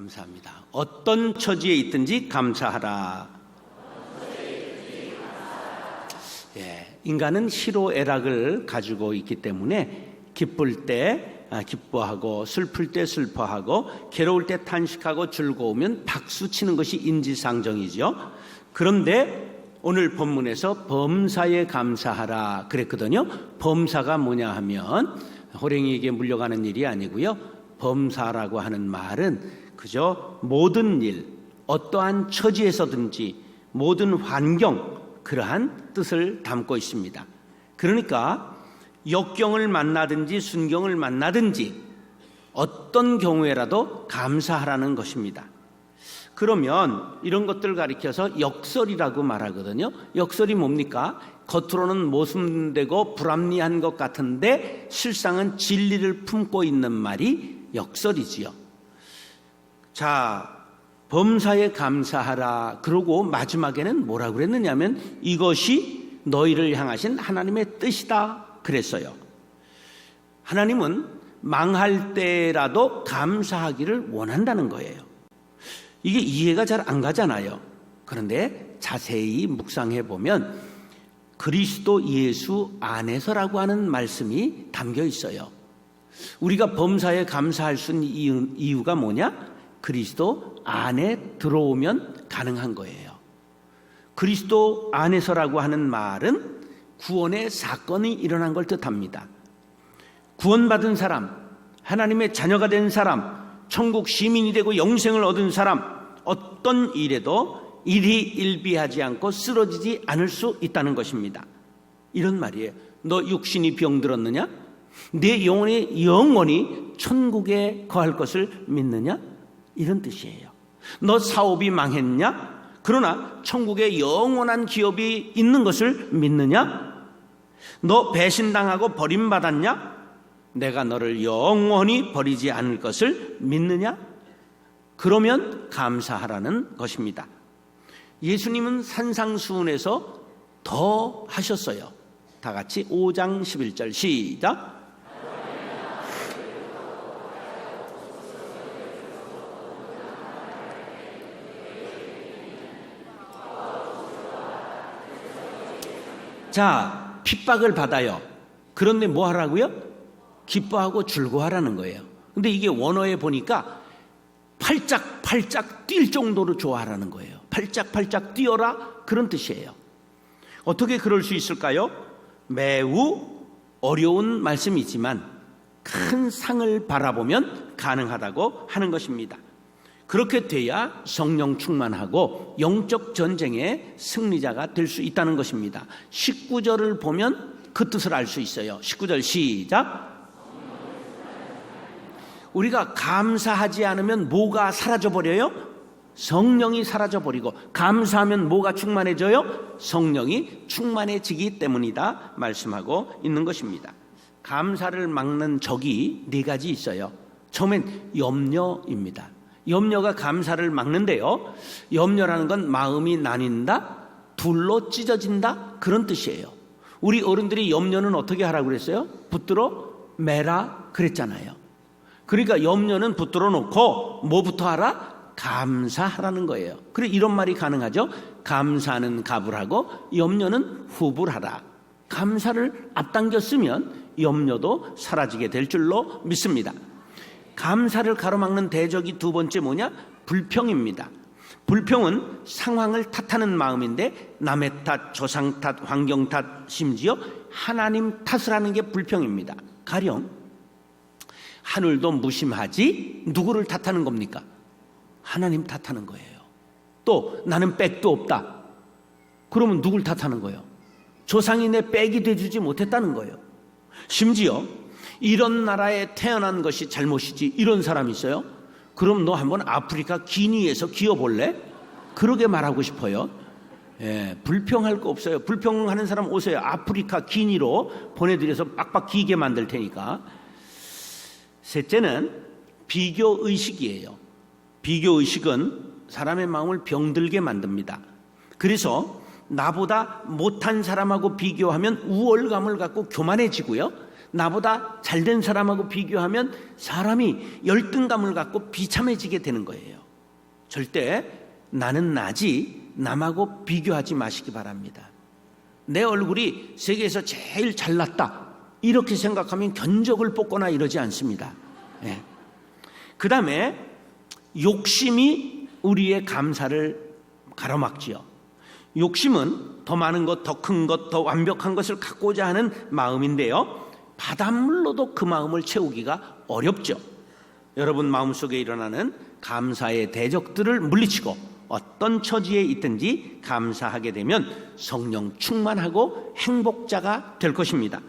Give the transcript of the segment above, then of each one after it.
감사합니다. 어떤 처지에 있든지 감사하라. 인간은 희로애락을 가지고 있기 때문에 기쁠 때 기뻐하고 슬플 때 슬퍼하고 괴로울 때 탄식하고 즐거우면 박수 치는 것이 인지상정이죠. 그런데 오늘 본문에서 범사에 감사하라 그랬거든요. 범사가 뭐냐 하면 호랭이에게 물려가는 일이 아니고요. 범사라고 하는 말은 그저 모든 일, 어떠한 처지에서든지 모든 환경, 그러한 뜻을 담고 있습니다. 그러니까 역경을 만나든지 순경을 만나든지 어떤 경우에라도 감사하라는 것입니다. 그러면 이런 것들을 가리켜서 역설이라고 말하거든요. 역설이 뭡니까? 겉으로는 모순되고 불합리한 것 같은데 실상은 진리를 품고 있는 말이 역설이지요. 자, 범사에 감사하라. 그러고 마지막에는 뭐라고 그랬느냐면 이것이 너희를 향하신 하나님의 뜻이다 그랬어요. 하나님은 망할 때라도 감사하기를 원한다는 거예요. 이게 이해가 잘 안 가잖아요. 그런데 자세히 묵상해 보면 그리스도 예수 안에서라고 하는 말씀이 담겨 있어요. 우리가 범사에 감사할 수 있는 이유가 뭐냐? 그리스도 안에 들어오면 가능한 거예요. 그리스도 안에서라고 하는 말은 구원의 사건이 일어난 걸 뜻합니다. 구원받은 사람, 하나님의 자녀가 된 사람, 천국 시민이 되고 영생을 얻은 사람, 어떤 일에도 일희일비하지 않고 쓰러지지 않을 수 있다는 것입니다. 이런 말이에요. 너 육신이 병들었느냐? 내 영혼이 영원히 천국에 거할 것을 믿느냐? 이런 뜻이에요. 너 사업이 망했냐? 그러나 천국에 영원한 기업이 있는 것을 믿느냐? 너 배신당하고 버림받았냐? 내가 너를 영원히 버리지 않을 것을 믿느냐? 그러면 감사하라는 것입니다. 예수님은 산상수훈에서 더 하셨어요. 다 같이 5장 11절 시작. 자, 핍박을 받아요. 그런데 뭐 하라고요? 기뻐하고 즐거워하라는 거예요. 근데 이게 원어에 보니까 팔짝팔짝 뛸 정도로 좋아하라는 거예요. 팔짝팔짝 뛰어라 그런 뜻이에요. 어떻게 그럴 수 있을까요? 매우 어려운 말씀이지만 큰 상을 바라보면 가능하다고 하는 것입니다. 그렇게 돼야 성령 충만하고 영적 전쟁의 승리자가 될 수 있다는 것입니다. 19절을 보면 그 뜻을 알 수 있어요. 19절 시작. 우리가 감사하지 않으면 뭐가 사라져버려요? 성령이 사라져버리고, 감사하면 뭐가 충만해져요? 성령이 충만해지기 때문이다 말씀하고 있는 것입니다. 감사를 막는 적이 네 가지 있어요. 처음엔 염려입니다. 염려가 감사를 막는데요. 염려라는 건 마음이 나뉜다, 둘로 찢어진다 그런 뜻이에요. 우리 어른들이 염려는 어떻게 하라고 그랬어요? 붙들어 매라 그랬잖아요. 그러니까 염려는 붙들어 놓고 뭐부터 하라? 감사하라는 거예요. 그래 이런 말이 가능하죠. 감사는 갑을 하고 염려는 후불 하라. 감사를 앞당겼으면 염려도 사라지게 될 줄로 믿습니다. 감사를 가로막는 대적이 두 번째 뭐냐? 불평입니다. 불평은 상황을 탓하는 마음인데 남의 탓, 조상 탓, 환경 탓, 심지어 하나님 탓을 하는 게 불평입니다. 가령 하늘도 무심하지 누구를 탓하는 겁니까? 하나님 탓하는 거예요. 또 나는 백도 없다. 그러면 누굴 탓하는 거예요? 조상이 내 백이 돼주지 못했다는 거예요. 심지어 이런 나라에 태어난 것이 잘못이지 이런 사람이 있어요? 그럼 너 한번 아프리카 기니에서 기어볼래? 그러게 말하고 싶어요. 불평할 거 없어요. 불평하는 사람 오세요. 아프리카 기니로 보내드려서 빡빡 기게 만들 테니까. 셋째는 비교의식이에요. 비교의식은 사람의 마음을 병들게 만듭니다. 그래서 나보다 못한 사람하고 비교하면 우월감을 갖고 교만해지고요. 나보다 잘된 사람하고 비교하면 사람이 열등감을 갖고 비참해지게 되는 거예요. 절대 나는 나지 남하고 비교하지 마시기 바랍니다. 내 얼굴이 세계에서 제일 잘났다 이렇게 생각하면 견적을 뽑거나 이러지 않습니다. 그 다음에 욕심이 우리의 감사를 가로막지요. 욕심은 더 많은 것, 더 큰 것, 더 완벽한 것을 갖고자 하는 마음인데요, 바닷물로도 그 마음을 채우기가 어렵죠. 여러분 마음속에 일어나는 감사의 대적들을 물리치고 어떤 처지에 있든지 감사하게 되면 성령 충만하고 행복자가 될 것입니다.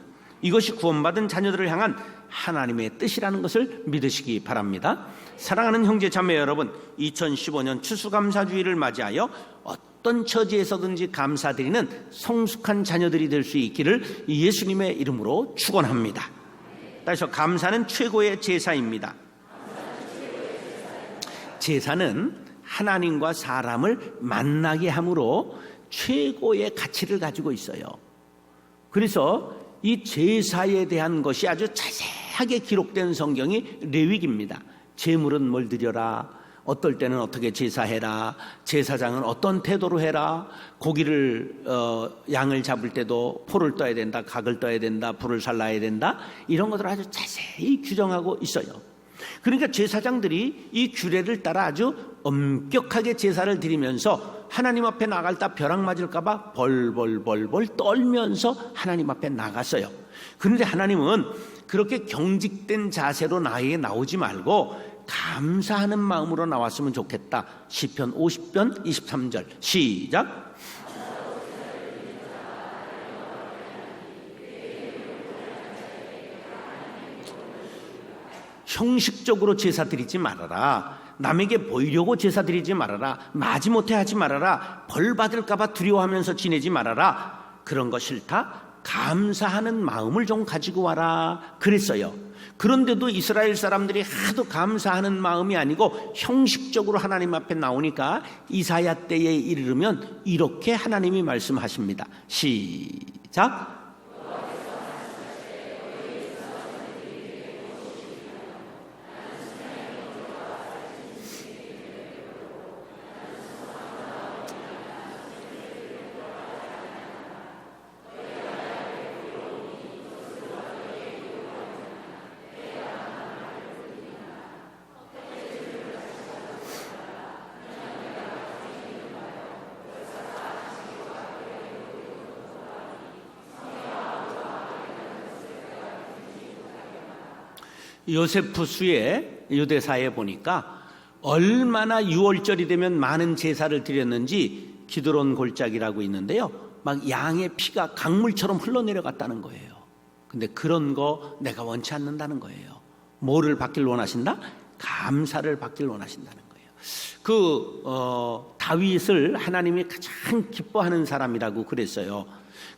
이것이 구원받은 자녀들을 향한 하나님의 뜻이라는 것을 믿으시기 바랍니다. 사랑하는 형제 자매 여러분, 2015년 추수감사주의를 맞이하여 어떤 처지에서든지 감사드리는 성숙한 자녀들이 될 수 있기를 예수님의 이름으로 축원합니다. 따라서 감사는 최고의 제사입니다. 제사는 하나님과 사람을 만나게 함으로 최고의 가치를 가지고 있어요. 그래서 이 제사에 대한 것이 아주 자세하게 기록된 성경이 레위기입니다. 제물은 뭘 드려라, 어떨 때는 어떻게 제사해라, 제사장은 어떤 태도로 해라, 고기를 양을 잡을 때도 포를 떠야 된다, 각을 떠야 된다, 불을 살라야 된다, 이런 것들을 아주 자세히 규정하고 있어요. 그러니까 제사장들이 이 규례를 따라 아주 엄격하게 제사를 드리면서 하나님 앞에 나갈 때 벼락 맞을까 봐 벌벌 떨면서 하나님 앞에 나갔어요. 그런데 하나님은 그렇게 경직된 자세로 나에게 나오지 말고 감사하는 마음으로 나왔으면 좋겠다. 시편 50편 23절 시작. 형식적으로 제사 드리지 말아라. 남에게 보이려고 제사 드리지 말아라. 마지못해 하지 말아라. 벌 받을까 봐 두려워하면서 지내지 말아라. 그런 거 싫다. 감사하는 마음을 좀 가지고 와라 그랬어요. 그런데도 이스라엘 사람들이 하도 감사하는 마음이 아니고 형식적으로 하나님 앞에 나오니까 이사야 때에 이르면 이렇게 하나님이 말씀하십니다. 시작. 요세푸스의 유대사에 보니까 얼마나 유월절이 되면 많은 제사를 드렸는지 기드론 골짜기라고 있는데요, 막 양의 피가 강물처럼 흘러내려갔다는 거예요. 근데 그런 거 내가 원치 않는다는 거예요. 뭐를 받길 원하신다? 감사를 받길 원하신다는 거예요. 다윗을 하나님이 가장 기뻐하는 사람이라고 그랬어요.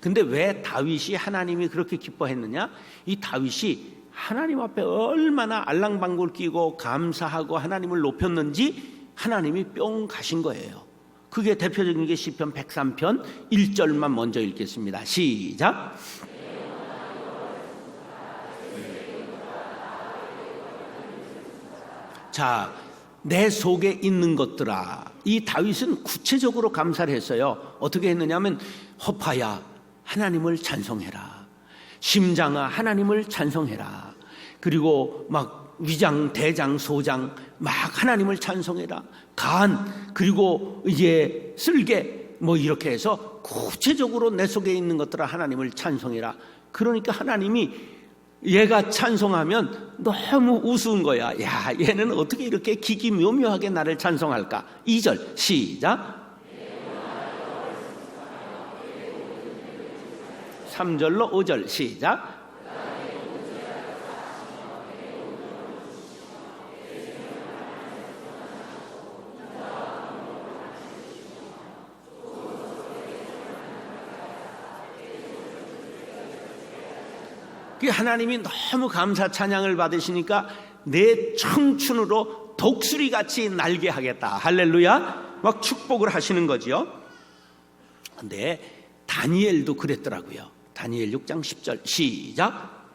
근데 왜 다윗이 하나님이 그렇게 기뻐했느냐? 이 다윗이 하나님 앞에 얼마나 알랑방구를 끼고 감사하고 하나님을 높였는지 하나님이 뿅 가신 거예요. 그게 대표적인 게 시편 103편 1절만 먼저 읽겠습니다. 시작. 자, 내 속에 있는 것들아. 이 다윗은 구체적으로 감사를 했어요. 어떻게 했느냐면, 허파야 하나님을 찬송해라. 심장아 하나님을 찬송해라. 그리고 막 위장, 대장, 소장 막 하나님을 찬송해라. 간, 그리고 이제 쓸개, 뭐 이렇게 해서 구체적으로 내 속에 있는 것들아 하나님을 찬송해라. 그러니까 하나님이 얘가 찬송하면 너무 우스운 거야. 야, 얘는 어떻게 이렇게 기기묘묘하게 나를 찬송할까? 2절 시작. 3절로 5절 시작. 하나님이 너무 감사 찬양을 받으시니까 내 청춘으로 독수리같이 날게 하겠다. 할렐루야. 막 축복을 하시는 거지요. 근데 다니엘도 그랬더라고요. 다니엘 6장 10절 시작.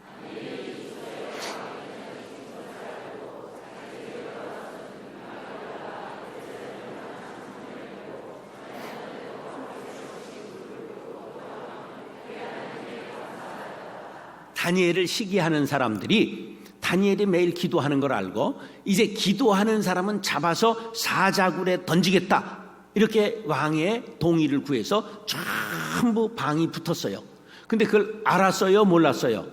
다니엘을 시기하는 사람들이 다니엘이 매일 기도하는 걸 알고 이제 기도하는 사람은 잡아서 사자굴에 던지겠다, 이렇게 왕의 동의를 구해서 전부 방이 붙었어요. 근데 그걸 알았어요, 몰랐어요?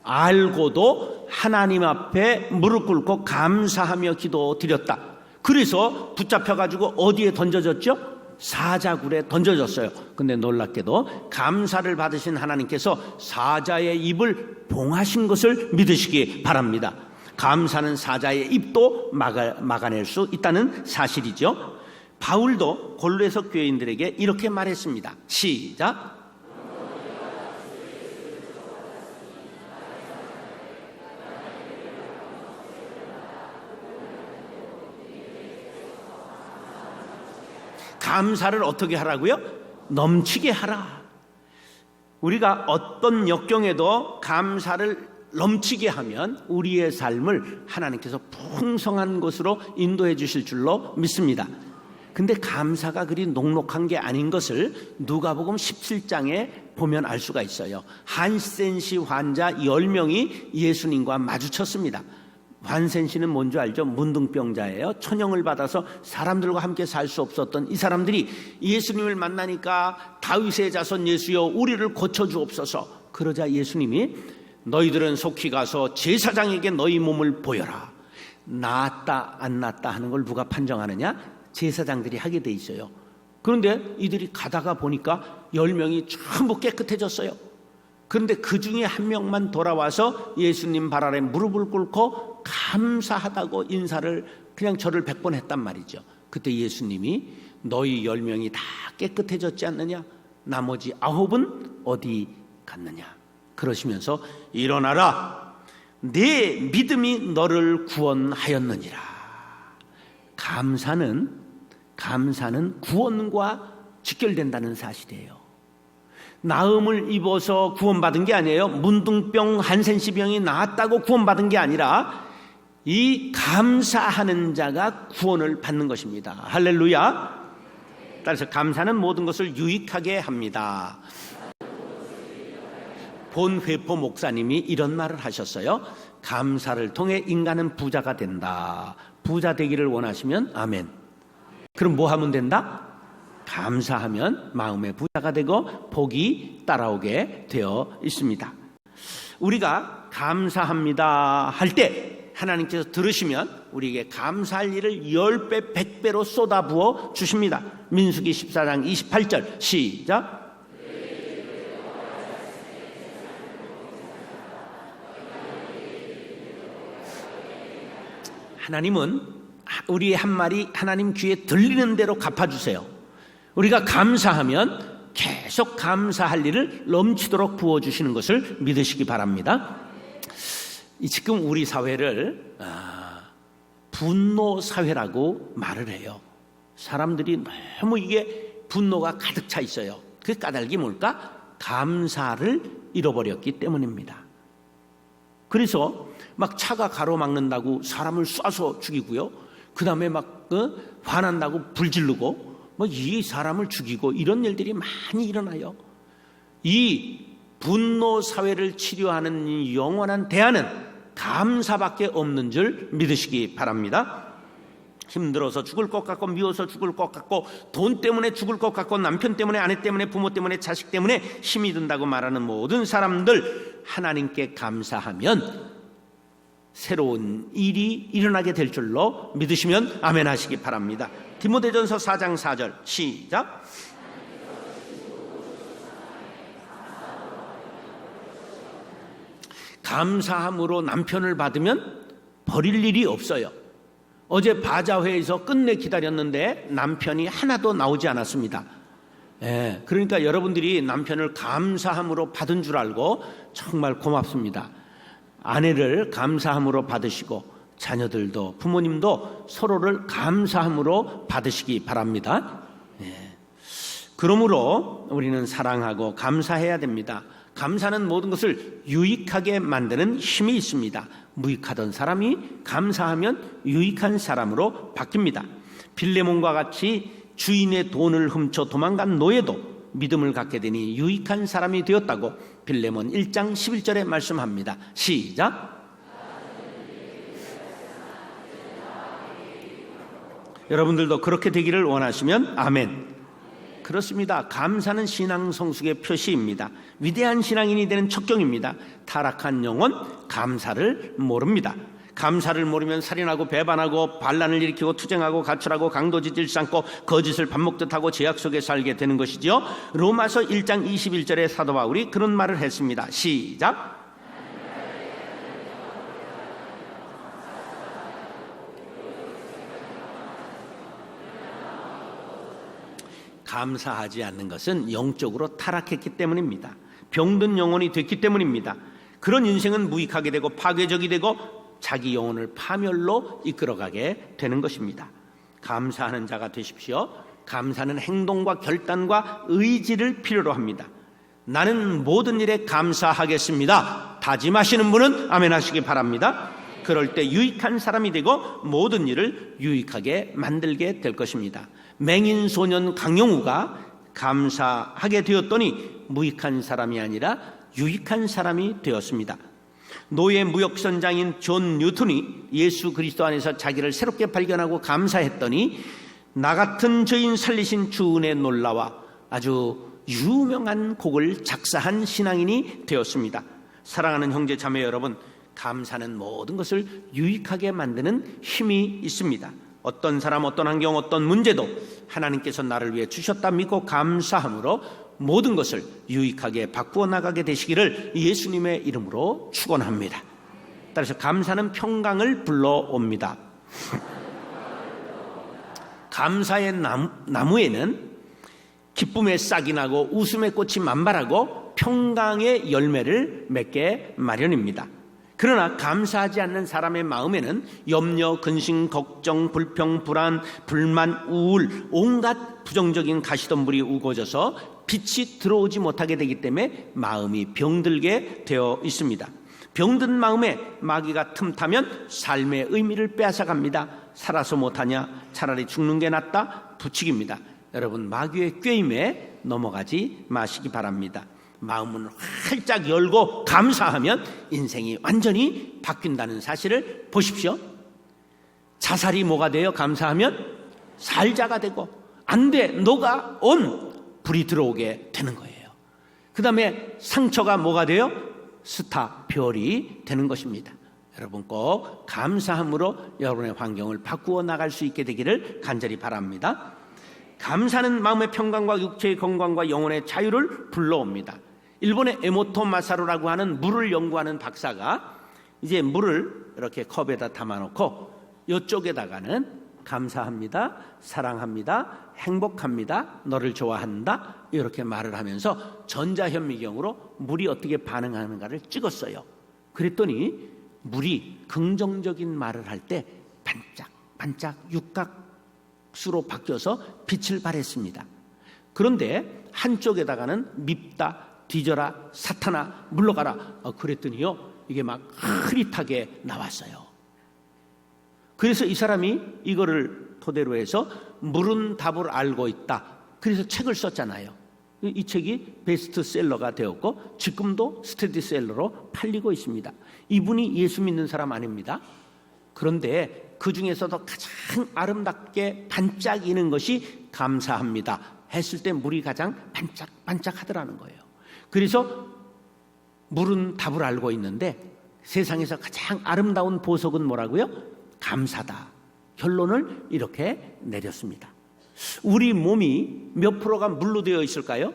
알고도 하나님 앞에 무릎 꿇고 감사하며 기도드렸다. 그래서 붙잡혀가지고 어디에 던져졌죠? 사자굴에 던져졌어요. 근데 놀랍게도 감사를 받으신 하나님께서 사자의 입을 봉하신 것을 믿으시기 바랍니다. 감사는 사자의 입도 막아낼 수 있다는 사실이죠. 바울도 골로새 교인들에게 이렇게 말했습니다. 시작. 감사를 어떻게 하라고요? 넘치게 하라. 우리가 어떤 역경에도 감사를 넘치게 하면 우리의 삶을 하나님께서 풍성한 것으로 인도해 주실 줄로 믿습니다. 근데 감사가 그리 녹록한 게 아닌 것을 누가복음 17장에 보면 알 수가 있어요. 한센시 환자 10명이 예수님과 마주쳤습니다. 한센시는 뭔지 알죠? 문둥병자예요. 천형을 받아서 사람들과 함께 살 수 없었던 이 사람들이 예수님을 만나니까 다윗의 자손 예수여 우리를 고쳐주옵소서. 그러자 예수님이 너희들은 속히 가서 제사장에게 너희 몸을 보여라. 나았다 안 나았다 하는 걸 누가 판정하느냐? 제사장들이 하게 돼 있어요. 그런데 이들이 가다가 보니까 10명이 전부 깨끗해졌어요. 그런데 그 중에 한 명만 돌아와서 예수님 발 아래 무릎을 꿇고 감사하다고 인사를 그냥 절을 100번 했단 말이죠. 그때 예수님이 너희 10명이 다 깨끗해졌지 않느냐? 나머지 9은 어디 갔느냐? 그러시면서 일어나라, 내 믿음이 너를 구원하였느니라. 감사는 구원과 직결된다는 사실이에요. 나음을 입어서 구원받은 게 아니에요. 문둥병 한센시병이 나았다고 구원받은 게 아니라 이 감사하는 자가 구원을 받는 것입니다. 할렐루야. 따라서 감사는 모든 것을 유익하게 합니다. 본회포 목사님이 이런 말을 하셨어요. 감사를 통해 인간은 부자가 된다. 부자 되기를 원하시면 아멘. 그럼 뭐 하면 된다? 감사하면 마음의 부자가 되고 복이 따라오게 되어 있습니다. 우리가 감사합니다 할 때 하나님께서 들으시면 우리에게 감사할 일을 10배 100배로 쏟아부어 주십니다. 민수기 14장 28절 시작. 하나님은 우리의 한 말이 하나님 귀에 들리는 대로 갚아주세요. 우리가 감사하면 계속 감사할 일을 넘치도록 부어주시는 것을 믿으시기 바랍니다. 지금 우리 사회를 분노 사회라고 말을 해요. 사람들이 너무 이게 분노가 가득 차 있어요. 그 까닭이 뭘까? 감사를 잃어버렸기 때문입니다. 그래서 막 차가 가로막는다고 사람을 쏴서 죽이고요. 그 다음에 막 화난다고 불 지르고 이 사람을 죽이고 이런 일들이 많이 일어나요. 이 분노 사회를 치료하는 이 영원한 대안은 감사밖에 없는 줄 믿으시기 바랍니다. 힘들어서 죽을 것 같고 미워서 죽을 것 같고 돈 때문에 죽을 것 같고 남편 때문에 아내 때문에 부모 때문에 자식 때문에 힘이 든다고 말하는 모든 사람들 하나님께 감사하면 새로운 일이 일어나게 될 줄로 믿으시면 아멘 하시기 바랍니다. 디모데전서 4장 4절 시작. 감사함으로 남편을 받으면 버릴 일이 없어요. 어제 바자회에서 끝내 기다렸는데 남편이 하나도 나오지 않았습니다. 그러니까 여러분들이 남편을 감사함으로 받은 줄 알고 정말 고맙습니다. 아내를 감사함으로 받으시고 자녀들도 부모님도 서로를 감사함으로 받으시기 바랍니다. 그러므로 우리는 사랑하고 감사해야 됩니다. 감사는 모든 것을 유익하게 만드는 힘이 있습니다. 무익하던 사람이 감사하면 유익한 사람으로 바뀝니다. 빌레몬과 같이 주인의 돈을 훔쳐 도망간 노예도 믿음을 갖게 되니 유익한 사람이 되었다고 빌레몬 1장 11절에 말씀합니다. 시작. 여러분들도 그렇게 되기를 원하시면 아멘. 그렇습니다. 감사는 신앙 성숙의 표시입니다. 위대한 신앙인이 되는 척경입니다. 타락한 영혼 감사를 모릅니다. 감사를 모르면 살인하고 배반하고 반란을 일으키고 투쟁하고 가출하고 강도짓을 쌓고 거짓을 밥 먹듯 하고 죄악 속에 살게 되는 것이지요. 로마서 1장 21절에 사도 바울이 그런 말을 했습니다. 시작. 감사하지 않는 것은 영적으로 타락했기 때문입니다. 병든 영혼이 됐기 때문입니다. 그런 인생은 무익하게 되고 파괴적이 되고 자기 영혼을 파멸로 이끌어가게 되는 것입니다. 감사하는 자가 되십시오. 감사는 행동과 결단과 의지를 필요로 합니다. 나는 모든 일에 감사하겠습니다. 다짐하시는 분은 아멘 하시기 바랍니다. 그럴 때 유익한 사람이 되고 모든 일을 유익하게 만들게 될 것입니다. 맹인 소년 강영우가 감사하게 되었더니 무익한 사람이 아니라 유익한 사람이 되었습니다. 노예 무역선장인 존 뉴턴이 예수 그리스도 안에서 자기를 새롭게 발견하고 감사했더니 나 같은 죄인 살리신 주 은혜 놀라와 아주 유명한 곡을 작사한 신앙인이 되었습니다. 사랑하는 형제 자매 여러분, 감사는 모든 것을 유익하게 만드는 힘이 있습니다. 어떤 사람, 어떤 환경, 어떤 문제도 하나님께서 나를 위해 주셨다 믿고 감사함으로 모든 것을 유익하게 바꾸어 나가게 되시기를 예수님의 이름으로 축원합니다. 따라서 감사는 평강을 불러옵니다. 감사의 나무에는 기쁨의 싹이 나고 웃음의 꽃이 만발하고 평강의 열매를 맺게 마련입니다. 그러나 감사하지 않는 사람의 마음에는 염려, 근심, 걱정, 불평, 불안, 불만, 우울, 온갖 부정적인 가시덤불이 우거져서 빛이 들어오지 못하게 되기 때문에 마음이 병들게 되어 있습니다. 병든 마음에 마귀가 틈타면 삶의 의미를 빼앗아갑니다. 살아서 못하냐? 차라리 죽는 게 낫다? 부추깁니다. 여러분, 마귀의 꾀임에 넘어가지 마시기 바랍니다. 마음을 활짝 열고 감사하면 인생이 완전히 바뀐다는 사실을 보십시오. 자살이 뭐가 돼요? 감사하면 살자가 되고, 안 돼, 너가 온 불이 들어오게 되는 거예요. 그 다음에 상처가 뭐가 돼요? 스타, 별이 되는 것입니다. 여러분 꼭 감사함으로 여러분의 환경을 바꾸어 나갈 수 있게 되기를 간절히 바랍니다. 감사는 마음의 평강과 육체의 건강과 영혼의 자유를 불러옵니다. 일본의 에모토 마사루라고 하는 물을 연구하는 박사가 이제 물을 이렇게 컵에다 담아놓고 이쪽에다가는 감사합니다, 사랑합니다, 행복합니다, 너를 좋아한다 이렇게 말을 하면서 전자현미경으로 물이 어떻게 반응하는가를 찍었어요. 그랬더니 물이 긍정적인 말을 할 때 반짝반짝 육각수로 바뀌어서 빛을 발했습니다. 그런데 한쪽에다가는 밉다, 뒤져라, 사탄아, 물러가라 그랬더니요 이게 막 흐릿하게 나왔어요. 그래서 이 사람이 이거를 토대로 해서 물은 답을 알고 있다, 그래서 책을 썼잖아요. 이 책이 베스트셀러가 되었고 지금도 스테디셀러로 팔리고 있습니다. 이분이 예수 믿는 사람 아닙니다. 그런데 그 중에서도 가장 아름답게 반짝이는 것이 감사합니다 했을 때 물이 가장 반짝반짝하더라는 거예요. 그래서 물은 답을 알고 있는데 세상에서 가장 아름다운 보석은 뭐라고요? 감사다. 결론을 이렇게 내렸습니다. 우리 몸이 몇 프로가 물로 되어 있을까요?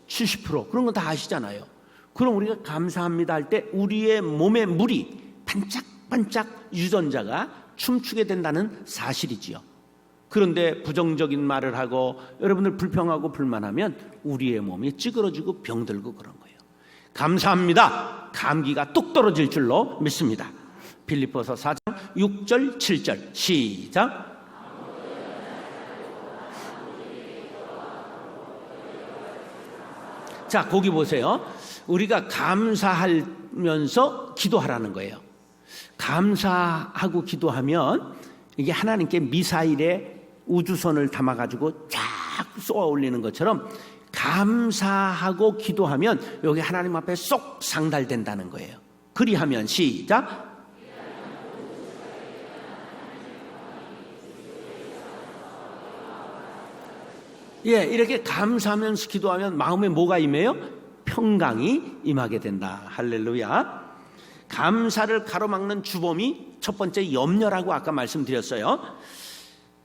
70%. 그런 건 다 아시잖아요. 그럼 우리가 감사합니다 할 때 우리의 몸의 물이 반짝반짝 유전자가 춤추게 된다는 사실이지요. 그런데 부정적인 말을 하고 여러분들 불평하고 불만하면 우리의 몸이 찌그러지고 병들고 그런 거예요. 감사합니다. 감기가 뚝 떨어질 줄로 믿습니다. 빌립보서 4장 6절 7절 시작. 자, 거기 보세요. 우리가 감사하면서 기도하라는 거예요. 감사하고 기도하면 이게 하나님께 미사일에 우주선을 담아가지고 쫙 쏘아 올리는 것처럼 감사하고 기도하면 여기 하나님 앞에 쏙 상달된다는 거예요. 그리하면 시작. 예, 이렇게 감사하면서 기도하면 마음에 뭐가 임해요? 평강이 임하게 된다. 할렐루야. 감사를 가로막는 주범이 첫 번째 염려라고 아까 말씀드렸어요.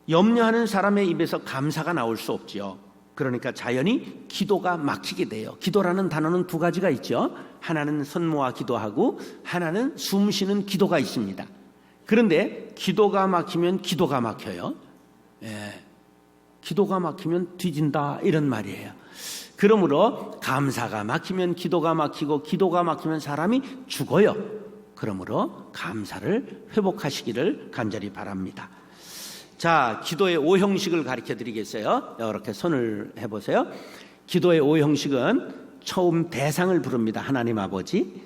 염려하는 사람의 입에서 감사가 나올 수 없지요. 그러니까 자연히 기도가 막히게 돼요. 기도라는 단어는 두 가지가 있죠. 하나는 손모아 기도하고 하나는 숨 쉬는 기도가 있습니다. 그런데 기도가 막히면 기도가 막혀요. 예, 기도가 막히면 뒤진다 이런 말이에요. 그러므로 감사가 막히면 기도가 막히고 기도가 막히면 사람이 죽어요. 그러므로 감사를 회복하시기를 간절히 바랍니다. 자, 기도의 5형식을 가르쳐 드리겠어요. 이렇게 손을 해보세요. 기도의 5형식은 처음 대상을 부릅니다. 하나님 아버지.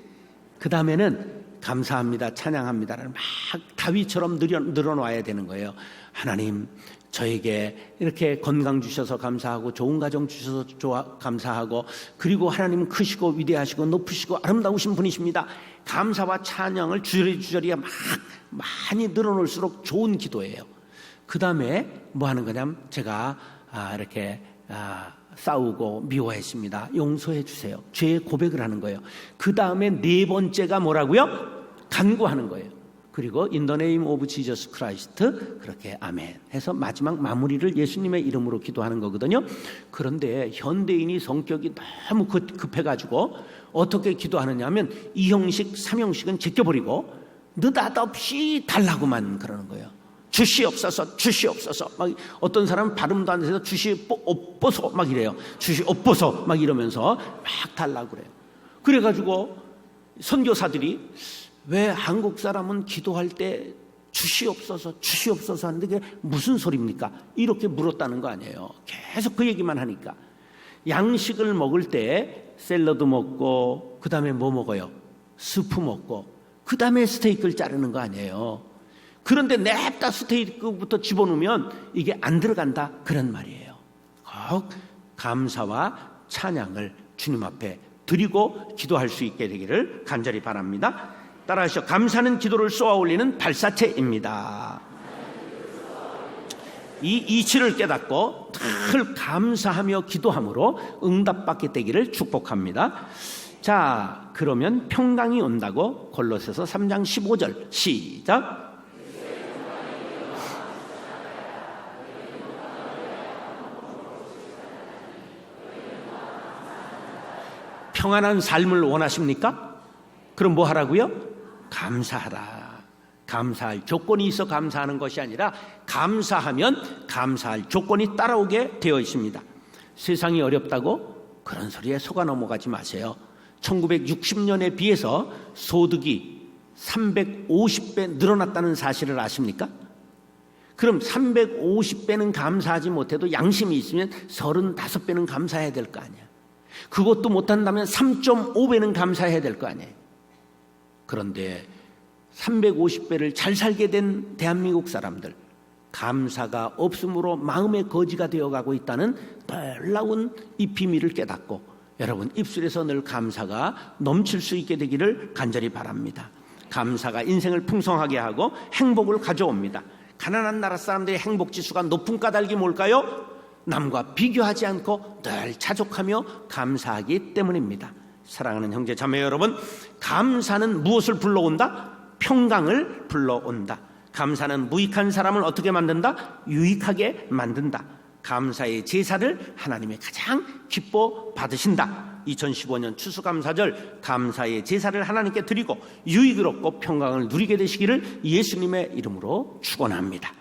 그 다음에는 감사합니다, 찬양합니다를 막 다윗처럼 늘어놔야 되는 거예요. 하나님, 저에게 이렇게 건강 주셔서 감사하고 좋은 가정 주셔서 감사하고, 그리고 하나님은 크시고 위대하시고 높으시고 아름다우신 분이십니다. 감사와 찬양을 주저리 막 많이 늘어놓을수록 좋은 기도예요. 그 다음에 뭐 하는 거냐면 제가 이렇게 싸우고 미워했습니다. 용서해 주세요. 죄의 고백을 하는 거예요. 그 다음에 네 번째가 뭐라고요? 간구하는 거예요. 그리고 In the name of Jesus Christ, 그렇게 아멘 해서 마지막 마무리를 예수님의 이름으로 기도하는 거거든요. 그런데 현대인이 성격이 너무 급해가지고 어떻게 기도하느냐 하면 2형식, 3형식은 제껴버리고 느닷없이 달라고만 그러는 거예요. 주시옵소서, 주시옵소서. 막 어떤 사람은 발음도 안 돼서 주시옵소서 막 이래요. 주시옵소서 막 이러면서 막 달라고 그래요. 그래가지고 선교사들이 왜 한국 사람은 기도할 때 주시옵소서, 주시옵소서 하는데 그게 무슨 소리입니까? 이렇게 물었다는 거 아니에요. 계속 그 얘기만 하니까. 양식을 먹을 때 샐러드 먹고 그 다음에 뭐 먹어요? 스프 먹고 그 다음에 스테이크를 자르는 거 아니에요. 그런데 냅다 스테이크부터 집어넣으면 이게 안 들어간다 그런 말이에요. 꼭 감사와 찬양을 주님 앞에 드리고 기도할 수 있게 되기를 간절히 바랍니다. 따라하시죠. 감사는 기도를 쏘아 올리는 발사체입니다. 이 이치를 깨닫고 늘 감사하며 기도함으로 응답받게 되기를 축복합니다. 자, 그러면 평강이 온다고 골로새서 3장 15절 시작. 평안한 삶을 원하십니까? 그럼 뭐 하라고요? 감사하라. 감사할 조건이 있어 감사하는 것이 아니라 감사하면 감사할 조건이 따라오게 되어 있습니다. 세상이 어렵다고 그런 소리에 속아 넘어가지 마세요. 1960년에 비해서 소득이 350배 늘어났다는 사실을 아십니까? 그럼 350배는 감사하지 못해도 양심이 있으면 35배는 감사해야 될 거 아니야. 그것도 못한다면 3.5배는 감사해야 될 거 아니에요. 그런데 350배를 잘 살게 된 대한민국 사람들, 감사가 없으므로 마음의 거지가 되어가고 있다는 놀라운 이 비밀을 깨닫고 여러분 입술에서 늘 감사가 넘칠 수 있게 되기를 간절히 바랍니다. 감사가 인생을 풍성하게 하고 행복을 가져옵니다. 가난한 나라 사람들의 행복지수가 높은 까닭이 뭘까요? 남과 비교하지 않고 늘 자족하며 감사하기 때문입니다. 사랑하는 형제 자매 여러분, 감사는 무엇을 불러온다? 평강을 불러온다. 감사는 무익한 사람을 어떻게 만든다? 유익하게 만든다. 감사의 제사를 하나님의 가장 기뻐 받으신다. 2015년 추수감사절 감사의 제사를 하나님께 드리고 유익을 얻고 평강을 누리게 되시기를 예수님의 이름으로 축원합니다.